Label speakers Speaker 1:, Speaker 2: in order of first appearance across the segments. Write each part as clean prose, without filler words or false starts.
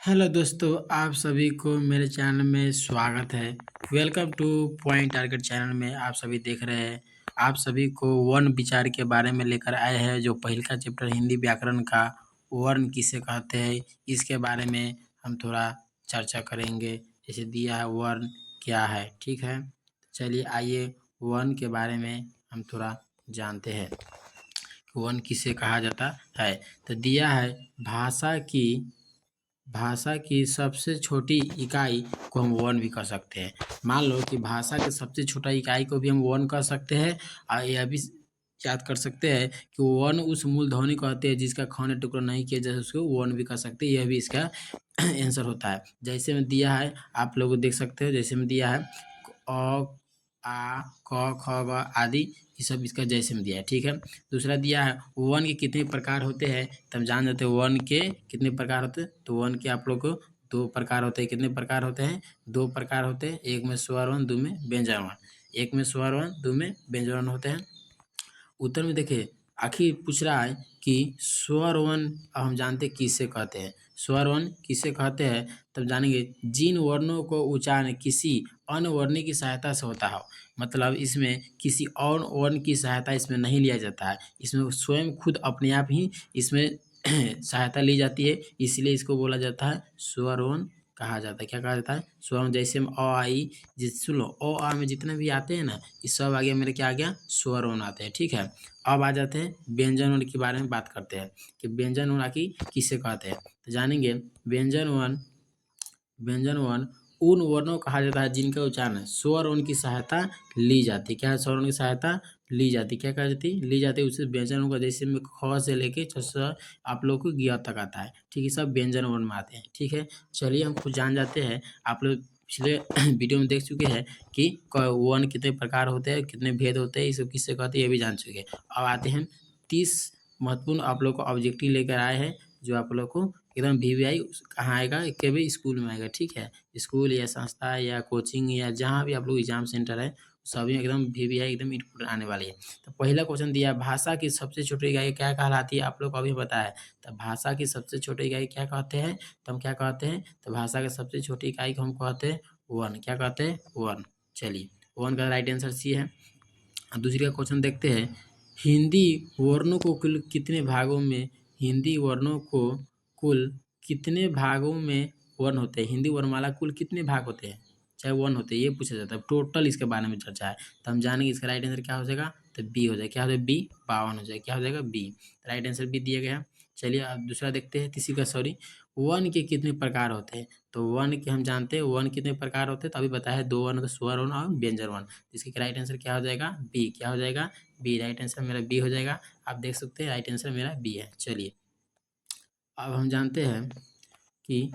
Speaker 1: Hello दोस्तों, आप सभी को मेरे चैनल में स्वागत है। Welcome two point target channel में आप सभी देख रहे हैं। आप सभी को वर्ण विचार के बारे में लेकर आए हैं, जो पहल का चैप्टर हिंदी व्याकरण का वर्ण किसे कहते हैं, इसके बारे में हम थोड़ा चर्चा करेंगे। जैसे दिया है वर्ण क्या है, ठीक है। चलिए आइए वर्ण के बारे में हम थोड़ा जानते हैं। वर्ण किसे कहा जाता है। तो दिया है भाषा की सबसे छोटी इकाई को हम वर्ण भी कर सकते हैं। मान लो कि भाषा के सबसे छोटा इकाई को भी हम वर्ण कर सकते हैं, और यह भी याद कर सकते हैं कि वर्ण उस मूल ध्वनि को कहते हैं जिसका खंड टुकड़ा नहीं किया जाए, उसको वर्ण भी कर सकते हैं। यह भी इसका आंसर होता है। जैसे में दिया है, आप लोग देख सकते हो, जैसे में दिया है अ, आ, क, ख, ग आदि, ये सब इसका जैसे में दिया है, ठीक है। दूसरा दिया है वर्ण के कितने प्रकार होते हैं, तो हम जान जाते हैं वर्ण के कितने प्रकार होते हैं। तो वर्ण के आप लोग को दो प्रकार होते हैं। कितने प्रकार होते हैं? दो प्रकार होते हैं। एक में स्वर वर्ण, दो में व्यंजन वर्ण। एक में स्वर वर्ण, दो में व्यंजन वर्ण होते हैं। उत्तर में देखिए, आखिर पूछ रहा है कि स्वर वर्ण अब हम जानते किसे कहते हैं। स्वर वर्ण किसे कहते हैं, तब जानेंगे जिन वर्णों को उच्चारण किसी अन्य वर्ण की सहायता से होता हो। मतलब इसमें किसी और वर्ण की सहायता इसमें नहीं लिया जाता है, इसमें स्वयं खुद अपने आप ही इसमें सहायता ली जाती है, इसलिए इसको बोला जाता है स्वर वर्ण कहा जाता है। क्या कहा जाता है? स्वर वर्ण। जैसे हम अ आई, जिस सुन लो अ आ में जितने भी आते हैं ना, ये सब आगे मेरे क्या आ गया? स्वर वर्ण आते हैं, ठीक है। अब आ जाते हैं व्यंजन वर्ण के बारे में बात करते हैं कि व्यंजन वर्ण आखिर किसे कहते हैं। तो जानेंगे व्यंजन वर्ण उन वर्णों को कहा जाता है जिनका उच्चारण स्वर वर्ण की सहायता ली जाती है। क्या है? स्वर वर्ण की सहायता ली जाती है। क्या कहा जाती है? ली जाती है। उससे व्यंजन वर्ण का जैसे में ख से लेके छ से आप लोग को ग तक आता है, ठीक है। सब व्यंजन वर्ण में आते हैं, ठीक है। चलिए हम कुछ जान जाते हैं। आप लोग पिछले वीडियो में देख चुके हैं कि वर्ण कितने प्रकार होते हैं, कितने भेद होते हैं, ये सब किससे कहते हैं, ये भी जान चुके हैं। अब आते हैं 30 महत्वपूर्ण आप लोग को ऑब्जेक्टिव लेकर आए हैं, जो आप लोग को एकदम वीवीआई कहाँ आएगा? केवल स्कूल में आएगा, ठीक है। स्कूल या संस्था या कोचिंग या जहाँ भी आप लोग एग्जाम सेंटर है, सभी में एकदम वीवीआई एकदम इम्पोर्टेंट आने वाली है। तो पहला क्वेश्चन दिया है, भाषा की सबसे छोटी इकाई क्या कहलाती है? आप लोग को अभी बताया। तो भाषा की सबसे छोटी इकाई क्या कहते हैं? तो हम क्या कहते हैं? तो भाषा की सबसे छोटी इकाई को हम कहते हैं वर्ण। क्या कहते हैं? वर्ण। चलिए, वर्ण का राइट आंसर सी है। अब दूसरी का क्वेश्चन देखते हैं, हिंदी वर्णों को कुल कितने भागों में हिंदी वर्णों को कुल कितने भागों में वर्ण होते हैं? हिंदी वर्णमाला कुल कितने भाग होते हैं, चाहे वर्ण होते हैं, ये पूछा जाता है। टोटल इसके बारे में चर्चा है, तो हम जानेंगे इसका राइट आंसर क्या हो जाएगा। तो बी हो जाएगा। क्या हो जाएगा? बी 52 हो जाएगा। क्या हो जाएगा? बी। राइट आंसर बी दिया गया। चलिए अब दूसरा देखते हैं, तीसरी का सॉरी, वर्ण के कितने प्रकार होते हैं। तो वर्ण के हम जानते हैं वर्ण कितने प्रकार होते हैं, तो अभी बताया है, दो वर्ण तो स्वर वर्ण और व्यंजन वर्ण। इसके राइट आंसर क्या हो जाएगा? बी। क्या हो जाएगा? बी। राइट आंसर मेरा बी हो जाएगा। आप देख सकते हैं राइट आंसर मेरा बी है। चलिए अब हम जानते हैं कि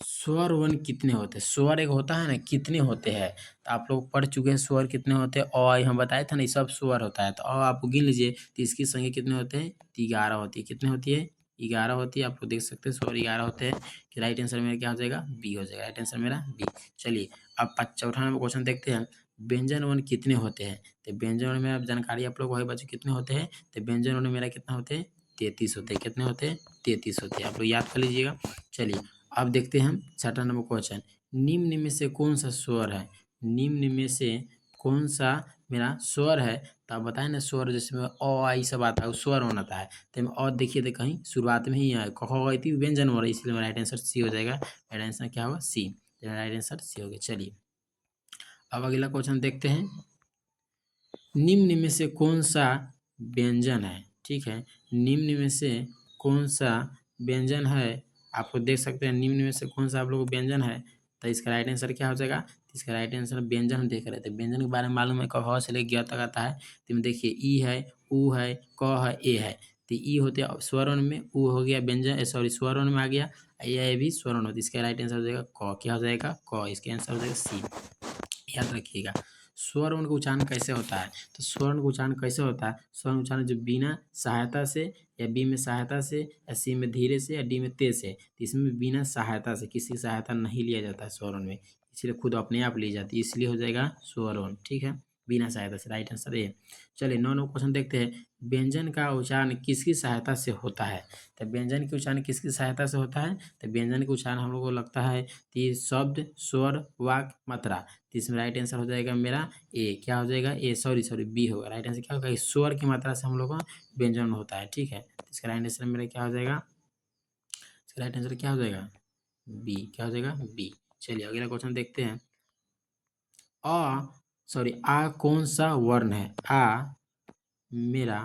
Speaker 1: स्वर वर्ण कितने होते हैं। स्वर एक होता है ना, कितने होते हैं, तो आप लोग पढ़ चुके हैं स्वर कितने होते हैं। अ हम बताए थे ना, ये सब स्वर होता है। तो आप गिन लीजिए, तो इसकी संख्या कितने होते हैं? 11 होती है। कितने होती है? 11 होती है। आप लोग देख सकते हैं स्वर 11 होते हैं। कि राइट आंसर मेरा क्या हो जाएगा? बी हो जाएगा। राइट आंसर मेरा बी। चलिए अब चौथा नंबर क्वेश्चन देखते हैं, व्यंजन वर्ण कितने होते हैं। तो व्यंजन वर्ण में अब जानकारी आप लोग को बच्चे कितने होते हैं। तो व्यंजन वर्ण मेरा कितना होते हैं? 33 होते हैं। कितने होते हैं? 33 होते हैं। आप लोग याद कर लीजिएगा। चलिए अब देखते हैं हम छठा नंबर क्वेश्चन, निम्न में से कौन सा स्वर है। निम्न में से कौन सा मेरा स्वर है। तो आप बताएं ना, स्वर जैसे में अ आ ई सब आता है, वो स्वर होना आता है। तो मैं और देखिए, तो कहीं शुरुआत में ही आए क ख ग थी व्यंजन हो रहा है, इसलिए मेरा राइट आंसर सी हो जाएगा। राइट आंसर क्या होगा? सी। तो राइट आंसर सी हो गया। चलिए अब अगला क्वेश्चन देखते हैं, निम्न में से कौन सा व्यंजन है। ठीक है, निम्न में से कौन सा व्यंजन है। आपको देख सकते हैं निम्न में से कौन सा आप लोग को व्यंजन है। तो इसका राइट आंसर क्या हो जाएगा? इसका राइट आंसर व्यंजन हम देख रहे थे। व्यंजन के बारे में मालूम है, क ख से लेकर ग तक आता है। तो देखिए ई है, ऊ है, क है, ए है। तो ई होते स्वर वर्ण में, ऊ हो गया व्यंजन, सॉरी स्वर वर्ण में आ गया, ये भी स्वर वर्ण होती है। इसका राइट आंसर हो जाएगा क। क्या हो जाएगा? क। इसका आंसर हो जाएगा सी। याद रखिएगा। स्वर वर्ण का उच्चारण कैसे होता है। तो स्वर वर्ण का उच्चारण कैसे होता है? स्वर वर्ण उच्चारण जो बिना सहायता से, या बी में सहायता से, या सी में धीरे से, या डी में तेज से, तो इसमें बिना सहायता से, किसी सहायता नहीं लिया जाता है स्वर वर्ण में, इसलिए खुद अपने आप ली जाती है, इसलिए हो जाएगा स्वर वर्ण। ठीक है, बिना सहायता से, राइट आंसर ए। चलिए 9 नंबर क्वेश्चन देखते हैं, व्यंजन का उच्चारण किसकी सहायता से होता है? तो व्यंजन के उच्चारण किसकी सहायता से होता है? तो व्यंजन के उच्चारण हम लोग को लगता है कि शब्द, स्वर, वाक्य, मात्रा। तो इसमें राइट आंसर हो जाएगा मेरा ए। क्या हो जाएगा? ए, सॉरी बी होगा। राइट आंसर क्या होगा? स्वर की मात्रा से हम लोग का व्यंजन होता है, ठीक है। इसका राइट आंसर मेरा क्या हो जाएगा? इसका राइट आंसर क्या हो जाएगा? बी। क्या हो जाएगा? बी। चलिए अगला क्वेश्चन देखते हैं, आ कौन सा वर्ण है? आ मेरा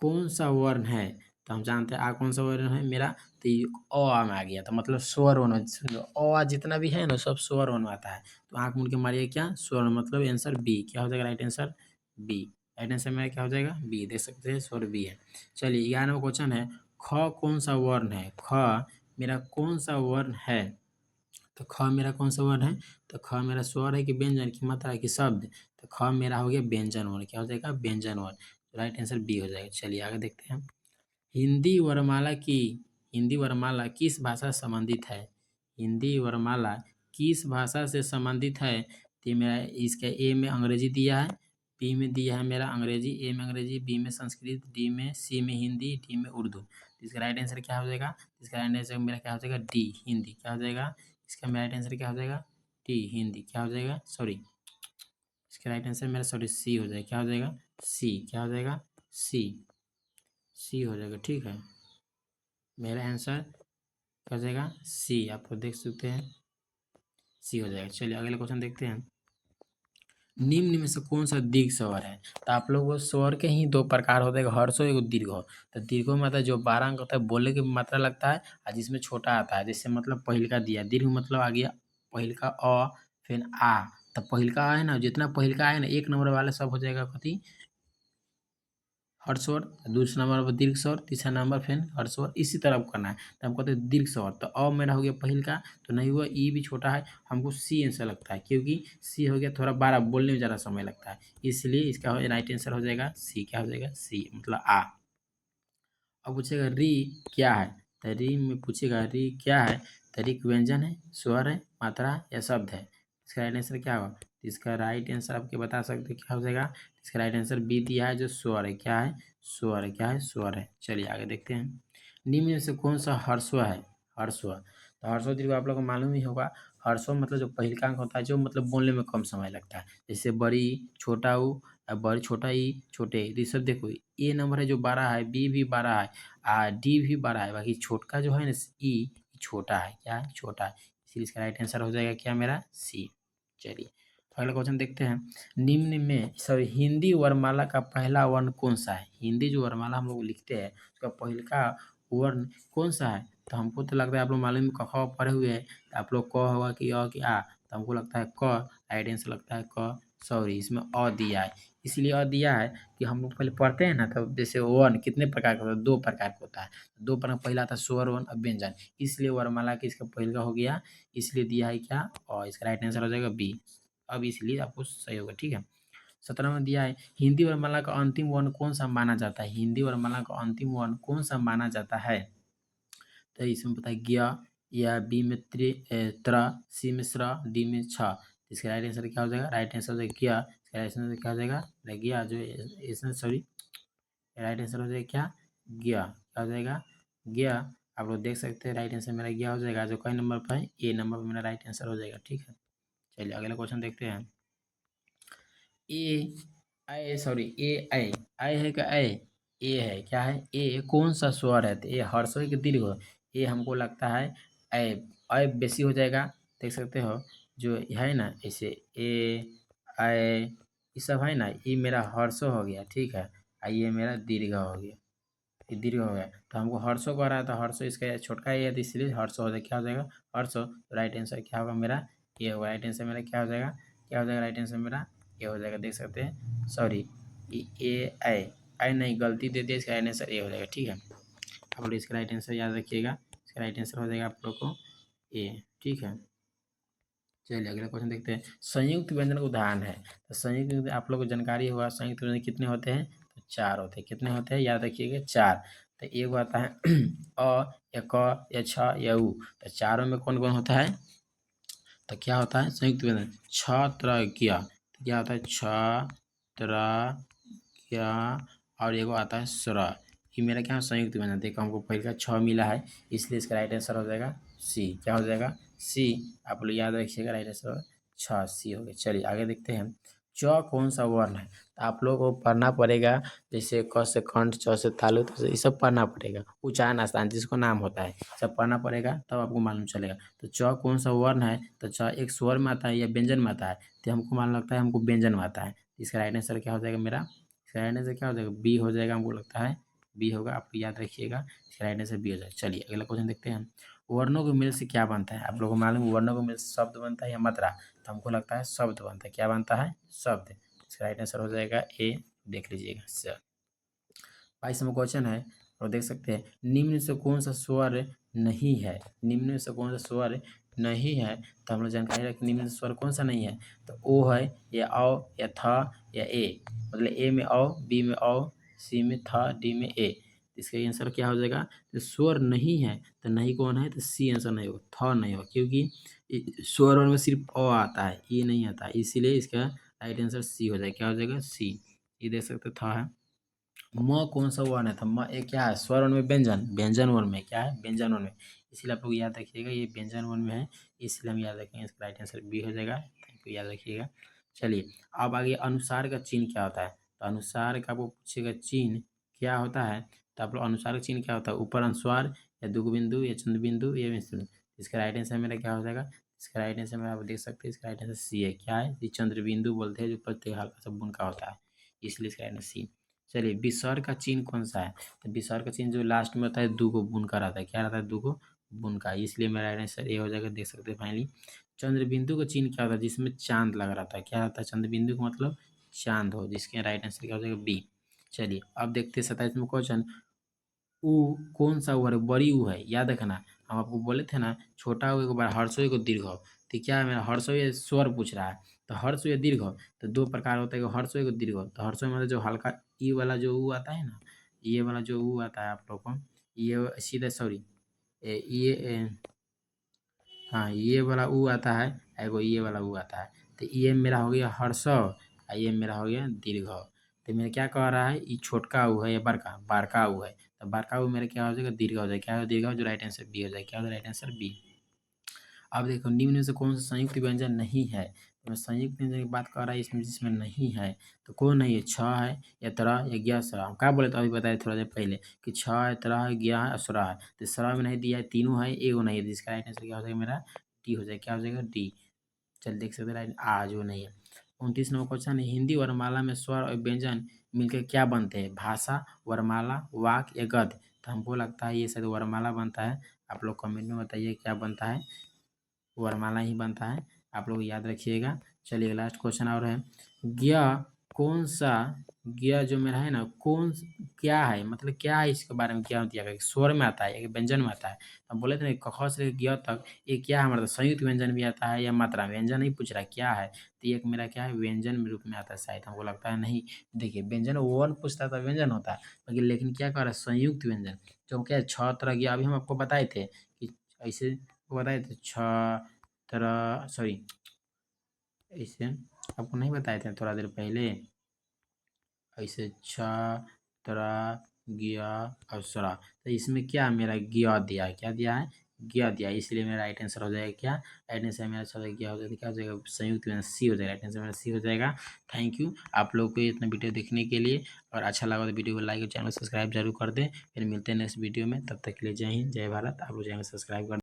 Speaker 1: कौन सा वर्ण है? तो हम जानते हैं आ कौन सा वर्ण है मेरा, तो ये आ में आ गया, तो मतलब स्वर वर्ण। आ जितना भी है ना सब स्वर वर्ण आता है। तो आँख मूंद के मारिए क्या? स्वर, मतलब आंसर बी। क्या हो जाएगा right answer? B. Right answer मेरा क्या हो जाएगा? बी। देख सकते हैं स्वर बी है। चलिए 11वां क्वेश्चन है, ख कौन सा वर्ण है? ख मेरा कौन सा वर्ण है? तो ख मेरा कौन सा वर्ण है? तो ख मेरा स्वर है कि व्यंजन की मात्रा है कि शब्द? तो ख मेरा हो गया व्यंजन वर्ण। क्या हो जाएगा? व्यंजन वर्ण। राइट आंसर बी हो जाएगा। चलिए आगे देखते हैं, हिंदी वर्णमाला की हिंदी वर्णमाला किस भाषा से संबंधित है? हिंदी वर्णमाला किस भाषा से संबंधित है? तो मेरा इसका ए में अंग्रेजी दिया है, बी में दिया है मेरा अंग्रेजी, ए में अंग्रेजी, बी में संस्कृत, डी में, सी में हिंदी, डी में उर्दू। तो इसका राइट आंसर क्या हो जाएगा? इसका राइट आंसर मेरा क्या हो जाएगा? डी, हिंदी। क्या हो जाएगा? इसका राइट आंसर क्या हो जाएगा? डी, हिंदी। क्या हो जाएगा? सॉरी, इसका राइट आंसर मेरा सॉरी सी हो जाएगा। क्या हो जाएगा? सी। क्या हो जाएगा? सी। सी हो जाएगा, ठीक है। मेरा आंसर क्या हो जाएगा? सी। आप देख सकते हैं सी हो जाएगा। चलिए अगले क्वेश्चन देखते हैं, निम्न में से कौन सा दीर्घ स्वर है? तो आप लोग को स्वर के ही दो प्रकार होते हैं, हर्षो एगो दीर्घो। तो दीर्घो में मतलब जो 12 अंक होता है बोलने की मात्रा लगता है, और जिसमें छोटा आता है, जैसे मतलब पहिलका दिया, दीर्घ मतलब आ गया पहिलका अ, फिर आ। तो पहिलका है ना, जितना पहिलका है ना 1 नंबर वाले सब हो जाएगा कथी? हर्ष स्वर। दूसरा नंबर पर दीर्घ स्वर, तीसरा नंबर फिर हर्ष स्वर, इसी तरह करना है। तो हम कहते हैं दीर्घ स्वर। तो अ मेरा हो गया पहिल का, तो नहीं हुआ, ई भी छोटा है, हमको सी आंसर लगता है, क्योंकि सी हो गया थोड़ा बड़ा, बोलने में ज़्यादा समय लगता है, इसलिए इसका राइट आंसर हो जाएगा सी। क्या हो जाएगा? सी, मतलब आ। अब पूछेगा री क्या है? तो री में पूछेगा री क्या है? तो री व्यंजन है, स्वर है, मात्रा या शब्द है? इसका राइट आंसर क्या होगा? तो इसका राइट आंसर आपके बता सकते हैं क्या हो जाएगा? इसका राइट आंसर बी दिया है, जो स्वर है। क्या है? स्वर है। क्या है? स्वर है। चलिए आगे देखते हैं, निम्न में से कौन सा हर्षव है? हर्षव। तो हर्षव दीर्घ आप लोग को मालूम ही होगा। हर्षव मतलब जो पहिलका अंक होता है, जो मतलब बोलने में कम समय लगता है, जैसे बड़ी, छोटा ऊ, बड़ी, छोटा ई, छोटे ई। तो ये सब देखो, ए नंबर है जो 12 है, बी भी 12 है, डी भी 12 है, बाकी छोटका जो है ना ई, छोटा है। क्या है? छोटा है, इसलिए इसका राइट आंसर हो जाएगा क्या मेरा? सी। चलिए अगला क्वेश्चन देखते हैं, निम्न में सॉरी हिंदी वर्णमाला का पहला वर्ण कौन सा है? हिंदी जो वर्णमाला हम लोग लिखते हैं उसका पहला वर्ण कौन सा है? तो हमको तो लगता है आप लोग मालूम है, क ख पढ़े हुए हैं, तो आप लोग क होगा कि अ कि आ, तो हमको लगता है क। राइट आंसर लगता है क। सॉरी, इसमें अ दिया है, इसलिए अ दिया है कि हम लोग पहले पढ़ते हैं ना, तब जैसे वर्ण कितने प्रकार का होता है? 2 प्रकार का होता है। 2 प्रकार, पहला आता है स्वर वर्ण और व्यंजन, इसलिए वर्णमाला के इसका पहला हो गया, इसलिए दिया है क्या? और इसका राइट आंसर हो जाएगा बी। अब इसलिए आपको सही होगा, ठीक है। 17 में दिया है, हिंदी वर्णमाला का अंतिम वर्ण कौन सा माना जाता है? हिंदी वर्णमाला का अंतिम वर्ण कौन सा माना जाता है? तो इसमें पता है ज्ञ, या बी में त्र, सी में स्र, डी में छ। इसका राइट आंसर क्या हो जाएगा? राइट आंसर हो जाएगा ज्ञ। इसका राइट आंसर क्या हो जाएगा? ज्ञ, जो इसमें सॉरी, राइट आंसर हो जाएगा क्या? ज्ञ। क्या हो जाएगा? ज्ञ। आप लोग देख सकते हैं राइट आंसर मेरा ज्ञ हो जाएगा, जो कई नंबर पर है? ए नंबर पर मेरा राइट आंसर हो जाएगा, ठीक है। चलिए अगला क्वेश्चन देखते हैं, ए आई सॉरी ए आई, आई है क्या? ए है। क्या है? ए कौन सा स्वर है? तो ए हर्ष हो कि दीर्घ हो? ए हमको लगता है ए, आई बेसी हो जाएगा। देख सकते हो जो है ना, ऐसे ए आई ये सब है ना, ये मेरा हर्षो हो गया, ठीक है। ये मेरा दीर्घ हो गया, ये दीर्घ हो गया, तो हमको हर्षो कह रहा था, हर्षो इसका छोटका ए है, तो इसलिए हर्षो हो जाएगा। क्या हो जाएगा? हर्षो। तो राइट आंसर क्या होगा मेरा? ये होगा। राइट आंसर मेरा क्या हो जाएगा? क्या हो जाएगा राइट आंसर मेरा? ये हो जाएगा। देख सकते हैं, सॉरी ए आई, आई नहीं, गलती दे दिया, इसका राइट आंसर ए हो जाएगा, ठीक है। आप लोग इसका राइट आंसर याद रखिएगा, इसका राइट आंसर हो जाएगा आप लोग को ए, ठीक है। चलिए अगला क्वेश्चन देखते हैं, संयुक्त व्यंजन का उदाहरण है। तो संयुक्त व्यंजन आप लोग को जानकारी होगा, संयुक्त व्यंजन कितने होते हैं? तो 4 होते हैं। कितने होते हैं? याद रखिएगा 4। तो एक आता है अ, या क, या छ, या उ। तो चारों में कौन कौन होता है? तो क्या होता है संयुक्त व्यंजन? छ, त्र, ज्ञ। तो क्या होता है? छ, त्र क्या और एगो आता है स्र। ये मेरा क्या संयुक्त व्यंजन। देखो हमको पहले का 6 मिला है, इसलिए इसका राइट आंसर हो जाएगा सी। क्या हो जाएगा? सी। आप लोग याद रखिएगा, राइट आंसर 6 सी हो गया। चलिए आगे देखते हैं। च कौन सा वर्ण है? तो आप लोग को पढ़ना पड़ेगा, जैसे क से कंठ, च से तालु, ये सब पढ़ना पड़ेगा। उच्चारण आसान जिसको नाम होता है सब पढ़ना पड़ेगा, तब आपको मालूम चलेगा। तो च कौन सा वर्ण है? तो च एक स्वर में आता है या व्यंजन में आता है? तो हमको मालूम लगता है हमको व्यंजन में आता है। इसका राइट आंसर क्या हो जाएगा मेरा? इसका राइट आंसर क्या हो जाएगा? बी हो जाएगा। हमको लगता है बी होगा, आपको याद रखिएगा। इसका राइट आंसर बी हो जाएगा। चलिए अगला क्वेश्चन देखते हैं। वर्णों के मेल से क्या बनता है? आप लोगों को मालूम वर्णों के मेल से शब्द बनता है या मात्रा? तो हमको लगता है शब्द बनता है। क्या बनता है? शब्द। इसका राइट आंसर हो जाएगा ए। देख लीजिएगा सर। 22वां क्वेश्चन है और देख सकते हैं, निम्न से कौन सा स्वर नहीं है? निम्न से कौन सा स्वर नहीं है? तो हम लोग जानकारी रखें निम्न से स्वर कौन सा नहीं है। तो ओ है या औ या थ या ए। मतलब ए में औ, बी में औ, सी में थ, डी में ए। इसका आंसर क्या हो जाएगा? तो स्वर नहीं है तो नहीं कौन है? तो सी आंसर नहीं होगा, थ नहीं होगा, क्योंकि स्वर में सिर्फ अ आता है, ये नहीं आता है, इसीलिए इसका राइट आंसर सी हो जाएगा। क्या हो जाएगा? सी। ये देख सकते था है। म कौन सा वर्ण है? तो म ये क्या है? स्वर वर्ण में व्यंजन, व्यंजन वर्ण में क्या है? व्यंजन वर्ण में। इसलिए आप लोग याद रखिएगा ये व्यंजन वर्ण में है, इसलिए हम याद रखेंगे। इसका राइट आंसर बी हो जाएगा। थैंक यू, याद रखिएगा। चलिए अब आगे अनुसार का चिन्ह क्या होता है? तो अनुसार का आपको पूछेगा चिन्ह क्या होता है, तो आप लोग अनुसार का चिन्ह क्या होता है? ऊपर अनुस्वार या दुगु बिंदु या चंद्र बिंदु या मिश्र बिंदु। इसका राइट आंसर मेरा क्या हो जाएगा? इसका राइट आंसर में आप देख सकते हैं, इसका राइट आंसर सी है। क्या है? ये चंद्र बिंदु बोलते हैं जो प्रत्येक हल्का सा बुन का होता है, इसलिए इसका राइट आंसर सी। चलिए विसर्ग का चिन्ह कौन सा है? तो विसर्ग का चिन्ह जो लास्ट में होता है दो को बुनकर आता है। क्या रहता है? दो को बुनका, इसलिए मेरा आंसर ए हो जाएगा। देख सकते हैं फाइनली। चंद्र बिंदु का चिन्ह क्या होता है? जिसमें चांद लगा रहता है। क्या रहता है? चंद्र बिंदु का मतलब चांद हो, जिसके राइट आंसर क्या हो जाएगा? बी। चलिए अब देखते हैं 27वां क्वेश्चन। ऊ कौन सा ऊ है? बड़ी ऊ है, याद रखना। हम आपको बोले थे ना, छोटा ऊ एक बार हर्षो एक दीर्घ हो। तो क्या है मेरा? हर्षो या स्वर पूछ रहा है, तो हर्ष या दीर्घ हो तो दो प्रकार होता है, एगो हर्षो एगो दीर्घ हो। तो हर्षो मतलब जो हल्का ई वाला जो ऊ आता है ना, ये वाला जो ऊ आता है आप लोग को, ये सीधा सॉरी ये हाँ ये वाला ऊ आता है, एगो ये वाला ऊ आता है। तो ये मेरा हो गया हर्ष और ये मेरा हो गया दीर्घ। तो मेरा क्या कह रहा है? ये छोटका ऊ है या बड़का? बड़का ऊ है। तो बड़का ऊ मेरा क्या हो जाएगा? दीर्घ हो जाएगा। क्या हो? दीर्घ हो, जो राइट आंसर बी हो जाएगा। क्या हो? Right answer B. अब देखो निम्न में से कौन सा संयुक्त व्यंजन नहीं है? तो मैं संयुक्त व्यंजन की बात कर रहा है, इसमें जिसमें नहीं है तो कौन नहीं है? छ है या तरह या ज्ञ स्वर। हम क्या बोले तो अभी बताए थोड़ा देर पहले कि छ है, तरह है, ज्ञ है और स्वर है। तो स्वर में नहीं दिया है, तीनों है, एगो नहीं है, जिसका राइट आंसर क्या हो जाएगा मेरा? डी हो जाएगा। क्या हो जाएगा? डी। चल देख सकते हैं राइट आज वो नहीं है। 29 नंबर क्वेश्चन है, हिंदी वर्णमाला में स्वर और व्यंजन मिलकर क्या बनते हैं? भाषा, वर्णमाला, वाक्य या गद्य। तो हमको लगता है ये शायद वर्णमाला बनता है। आप लोग कमेंट में बताइए क्या बनता है। वर्णमाला ही बनता है, आप लोग याद रखिएगा। चलिए लास्ट क्वेश्चन और है, ज्ञ कौन सा? ज्ञ जो मेरा है ना, कौन क्या है? मतलब क्या है? इसके बारे में क्या दिया गया? स्वर में आता है या व्यंजन में आता है? हम बोले थे ना क से ज्ञ तक ये क्या है? मतलब संयुक्त व्यंजन भी आता है या मात्रा? व्यंजन नहीं पूछ रहा क्या है, तो एक मेरा क्या है? व्यंजन रूप में आता है शायद, हमको लगता है। नहीं, देखिए व्यंजन वर्ण पूछता था व्यंजन होता, लेकिन क्या कर रहा है? संयुक्त व्यंजन जो क्या है? छ तरह ज्ञ अभी हम आपको बताए थे कि ऐसे बताए थे, छ तरह सॉरी ऐसे आपको नहीं बताए थे थोड़ा देर पहले, ऐसे छ तरह ज्ञ अप्सरा। तो इसमें क्या मेरा ज्ञ दिया है? क्या दिया है? ज्ञ दिया है, इसलिए मेरा राइट आंसर हो जाएगा क्या? राइट आंसर मेरा हो जाएगा, क्या हो जाएगा? क्या हो जाएगा? संयुक्त में सी हो जाएगा। राइट आंसर मेरा सी हो जाएगा। थैंक यू आप लोग को इतना वीडियो देखने के लिए, और अच्छा लगा तो वीडियो को लाइक और चैनल सब्सक्राइब जरूर कर दें। फिर मिलते हैं नेक्स्ट वीडियो में, तब तक के लिए जय हिंद जय भारत। आप लोग चैनल सब्सक्राइब कर